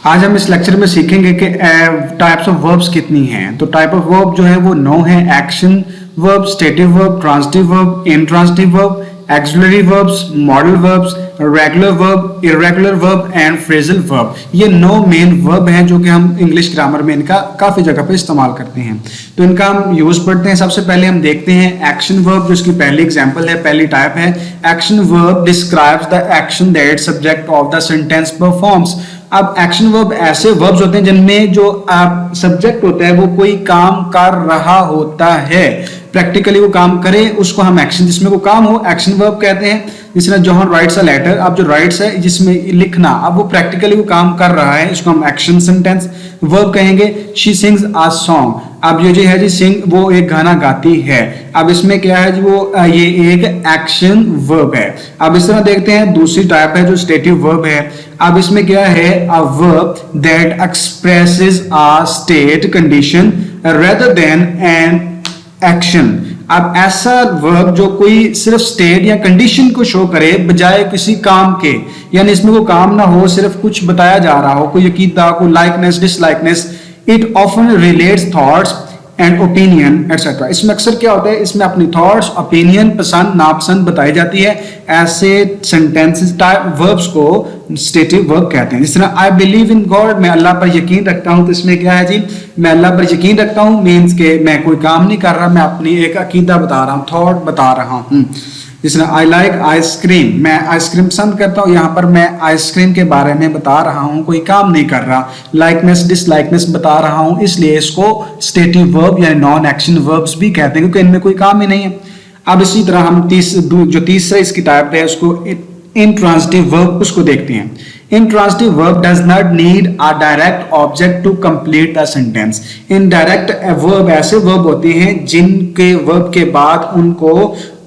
आज हम इस लेक्चर में सीखेंगे कि टाइप्स ऑफ वर्ब्स कितनी हैं। तो टाइप ऑफ वर्ब जो है वो 9 है। Action verb, stative verb, transitive verb, intransitive verb, axillary verbs, modal verbs, regular verb, irregular verb and phrasal verb. ये 9 मेन वर्ब हैं जो कि हम इंग्लिश ग्रामर में इनका काफी जगह पे इस्तेमाल करते हैं। तो इनका हम यूज पढ़ते हैं। सबसे पहले हम देखते हैं एक्शन वर्ब, जो इसकी पहली एग्जांपल है, पहली टाइप है। Action verb describes the action that subject of the sentence performs. अब एक्शन वर्ब ऐसे वर्ब्स होते हैं जिनमें जो सब्जेक्ट होता है वो कोई काम कर रहा होता है, प्रैक्टिकली वो काम करे, उसको हम एक्शन, जिसमें वो काम हो, एक्शन वर्ब कहते हैं। जिसमें जॉन राइट्स अ लेटर, अब जो राइट्स है जिसमें लिखना, अब वो प्रैक्टिकली वो काम कर रहा है, इसको हम एक्शन सेंटेंस वर्ब कहेंगे। शी सिंग्स अ सॉन्ग, अब ये जो है जी सिंग, वो एक गाना गाती है। अब इसमें क्या है जी, वो ये एक एक्शन वर्ब है। अब इस तरह देखते हैं दूसरी टाइप है जो स्टेटिव वर्ब है। अब इसमें क्या है, a verb that expresses a state condition rather than an action. अब ऐसा वर्ब जो कोई सिर्फ स्टेट या कंडीशन को शो करे बजाय किसी काम के, यानी इसमें कोई काम ना हो, सिर्फ कुछ बताया जा रहा हो, कोई अकीदा, कोई likeness, dislikeness. It often relates thoughts and opinion etcetera. इसमें अक्सर क्या होता है, इसमें अपनी थॉट्स, ओपिनियन, पसंद नापसंद बताई जाती है। ऐसे सेंटेंसेस टाइप वर्ब्स को स्टेटिव वर्ब कहते हैं। जिस तरह आई बिलीव इन गॉड, मैं अल्लाह पर यकीन रखता हूं, तो इसमें क्या है जी, मैं अल्लाह पर यकीन रखता हूं मीन्स के मैं कोई काम नहीं कर रहा, मैं अपनी एक अकीदा बता रहा हूं, थॉट बता रहा हूं। जिस तरह आई लाइक आइसक्रीम, मैं आइसक्रीम पसंद करता हूँ, यहाँ पर मैं आइसक्रीम के बारे में बता रहा हूँ, कोई काम नहीं कर रहा। लाइकनेस डिसलाइकनेस बता रहा हूँ, इसलिए इसको स्टेटिव वर्ब या नॉन एक्शन वर्ब्स भी कहते हैं, क्योंकि इनमें कोई काम ही नहीं है। अब इसी तरह हम जो तीसरा इसकी टाइप है उसको इंट्रांजिटिव वर्ब उसको देखते हैं। Intransitive verb does not need a direct object to complete the sentence. Indirect verb ऐसे verb होते हैं जिनके verb के बाद उनको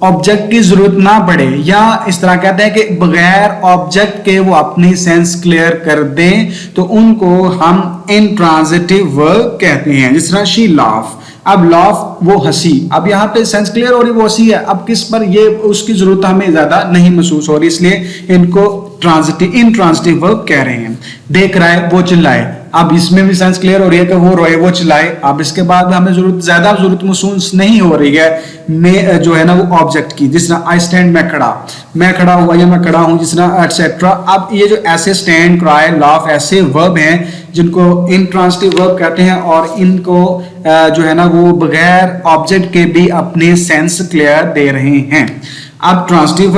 ऑब्जेक्ट की जरूरत ना पड़े, या इस तरह कहते हैं कि बगैर ऑब्जेक्ट के वो अपनी सेंस क्लियर कर दें, तो उनको हम इंट्रांजिटिव वर्ब कहते हैं। जिस तरह शी लाफ, अब लाफ वो हंसी, अब यहाँ पे सेंस क्लियर हो रही, वो हंसी है, अब किस पर, ये उसकी जरूरत हमें ज्यादा नहीं महसूस हो रही, इसलिए इनको इंट्रांजिटिव वर्ब कह रहे हैं। देख रहा है, वो चिल्लाए, अब इसमें भी सेंस क्लियर हो रही है कि वो रोए, वो चिल्लाए। अब इसके बाद हमें ज्यादा जरूरत महसूस नहीं हो रही है में जो है ना वो ऑब्जेक्ट की। जिस तरह आई स्टैंड, मैं खड़ा हुआ या मैं खड़ा हूं, जिस तरह एटसेट्रा। अब ये जो ऐसे स्टैंड, क्राई, लाफ ऐसे वर्ब हैं जिनको इंट्रांजिटिव वर्ब कहते हैं, और इनको जो है ना वो बगैर ऑब्जेक्ट के भी अपने सेंस क्लियर दे रहे हैं। अब transitive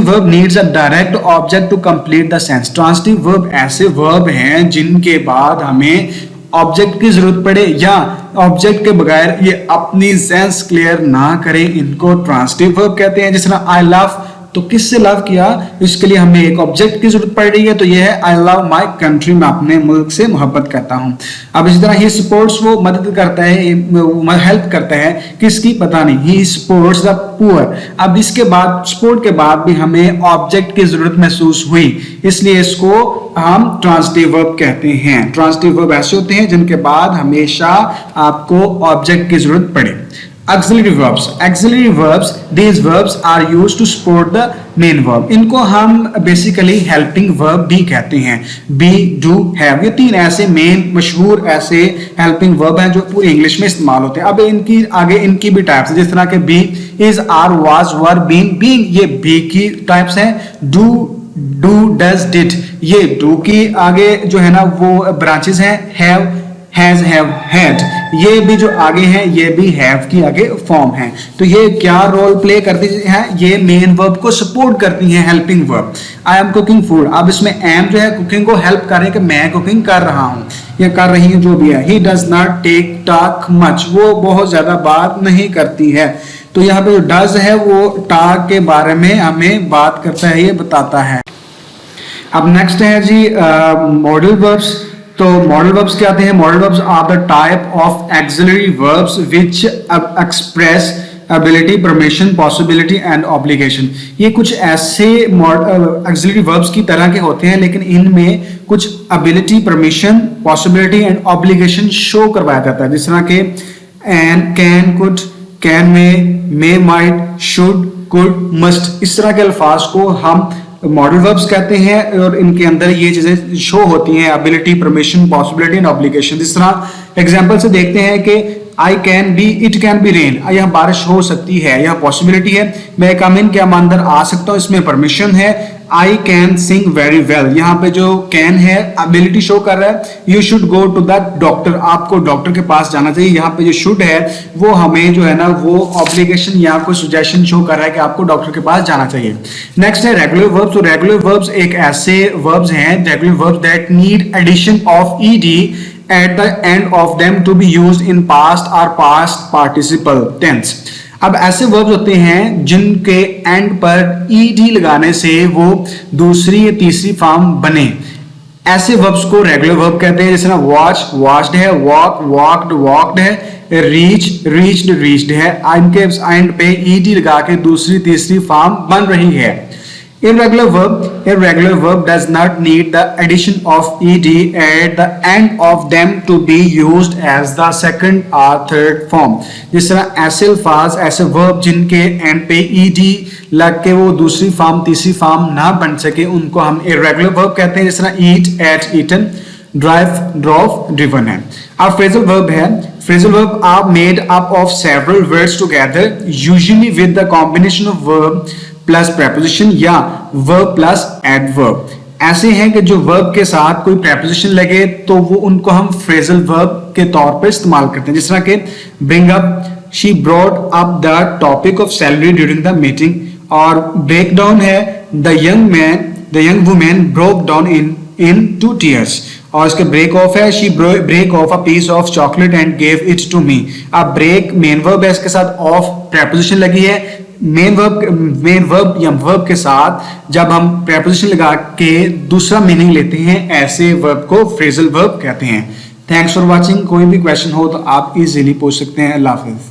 verb needs a direct object to complete the sense. Transitive verb ऐसे वर्ब हैं जिनके बाद हमें ऑब्जेक्ट की जरूरत पड़े या ऑब्जेक्ट के बगैर ये अपनी सेंस क्लियर ना करें, इनको ट्रांजिटिव वर्ब कहते हैं। जिस तरह आई लव, तो किससे लव किया, इसके लिए हमें एक ऑब्जेक्ट की जरूरत पड़ रही है, तो यह है आई लव माई कंट्री, मैं अपने मुल्क से मोहब्बत करता हूं। अब इसी तरह ही सपोर्ट्स, वो मदद करता है, हेल्प करता है, किसकी पता नहीं, ही सपोर्ट्स द पुअर। अब इसके बाद सपोर्ट के बाद भी हमें ऑब्जेक्ट की जरूरत महसूस हुई, इसलिए इसको हम ट्रांजिटिव वर्ब कहते हैं। ट्रांजिटिव वर्ब ऐसे होते हैं जिनके बाद हमेशा आपको ऑब्जेक्ट की जरूरत पड़े। Auxiliary verbs, these verbs are used to support the main verb. इनको हम बेसिकली हेल्पिंग वर्ब भी कहते हैं। be, do, have, ये 3 ऐसे मेन मशहूर ऐसे हेल्पिंग वर्ब हैं जो पूरी इंग्लिश में इस्तेमाल होते हैं। अब इनकी आगे इनकी भी टाइप्स है, जिस तरह के be, is, are, was, were, being, ये be की टाइप्स हैं। do, does, did, ये do की आगे जो है ना वो ब्रांचेस हैं। have, has, have, had, ये भी जो आगे हैं ये भी have की आगे फॉर्म है। तो ये क्या रोल प्ले करती है, ये मेन वर्ब को सपोर्ट करती है, helping verb. I am cooking food, अब इसमें एम जो है कुकिंग को हेल्प कर रहे हैं कि मैं कुकिंग कर रहा हूं या कर रही हूं, जो भी है। He does not talk much, वो बहुत ज्यादा बात नहीं करती है। तो यहाँ पे जो डज है वो टॉक के बारे में हमें बात करता है, ये बताता है। अब नेक्स्ट है जी मॉडल वर्ब्स। तो मॉडल वर्ब्स क्या आते हैं, modal verbs are the type of auxiliary verbs which express ability, permission, possibility and obligation. ये कुछ ऐसे एक्सिलरी वर्ब्स की तरह के होते हैं, लेकिन इनमें कुछ ability, permission, possibility and obligation show करवाया जाता है। जिस तरह के एन, can, could, can, may, might, should, could, must, इस तरह के अल्फाज को हम मॉडल वर्ब्स कहते हैं और इनके अंदर ये चीजें शो होती हैं, ability, permission, possibility and obligation. जिस तरह एग्जांपल से देखते हैं कि I can be, it can be rain, यह बारिश हो सकती है, यह पॉसिबिलिटी है। मैं कम इन, क्या मैं अंदर आ सकता हूँ, इसमें परमिशन है। I can sing very well, यहाँ पे जो कैन है एबिलिटी शो कर रहा है। You should go to the doctor, आपको डॉक्टर के पास जाना चाहिए। यहाँ पे जो शुड है वो हमें जो है ना वो ऑब्लिगेशन या कोई सुजेशन शो कर रहा है कि आपको डॉक्टर के पास जाना चाहिए। नेक्स्ट है रेगुलर वर्ब्स। तो रेगुलर वर्ब्स एक ऐसे वर्ब्स हैं, regular verbs that need addition of ED at the end of them to be used in past or past participle tense। अब ऐसे वर्ब्स होते हैं जिनके एंड पर ईडी लगाने से वो दूसरी या तीसरी फॉर्म बने, ऐसे वर्ब्स को रेगुलर वर्ब कहते हैं। जैसे ना वॉच, वॉच्ड है, वॉक, वॉक्ड, वॉक्ड है, रीच, रीच्ड, रीच्ड है। इनके एंड पे ईडी लगा के दूसरी तीसरी फॉर्म बन रही है। Irregular verb does not need the addition of ed at the end of them to be used as the second or third form। जिस तरह ऐसे अल्फाज, ऐसे वर्ब जिनके एंड पे ed लग के वो दूसरी फॉर्म तीसरी फॉर्म ना बन सके, उनको हम irregular verb कहते हैं। जिस तरह eat, ate, eaten, drive, drove, driven है। अब phrasal verb है। Phrasal verb are made up of several words together, usually with the combination of verb plus preposition या verb प्लस adverb। ऐसे हैं कि जो verb के साथ कोई preposition लगे तो वो उनको हम phrasal verb के तौर पर इस्तेमाल करते हैं। जिस तरह के bring up, she brought up the topic of salary during the meeting, और break down है the young woman broke down into tears, और इसके ब्रेक ऑफ है she break off a piece of chocolate and gave it to me। अब break main verb है, इसके साथ of preposition लगी है। मेन वर्ब या वर्ब के साथ जब हम preposition लगा के दूसरा मीनिंग लेते हैं, ऐसे वर्ब को फ्रेजल वर्ब कहते हैं। Thanks for watching. कोई भी क्वेश्चन हो तो आप इजीली पूछ सकते हैं। अल्लाह हाफिज।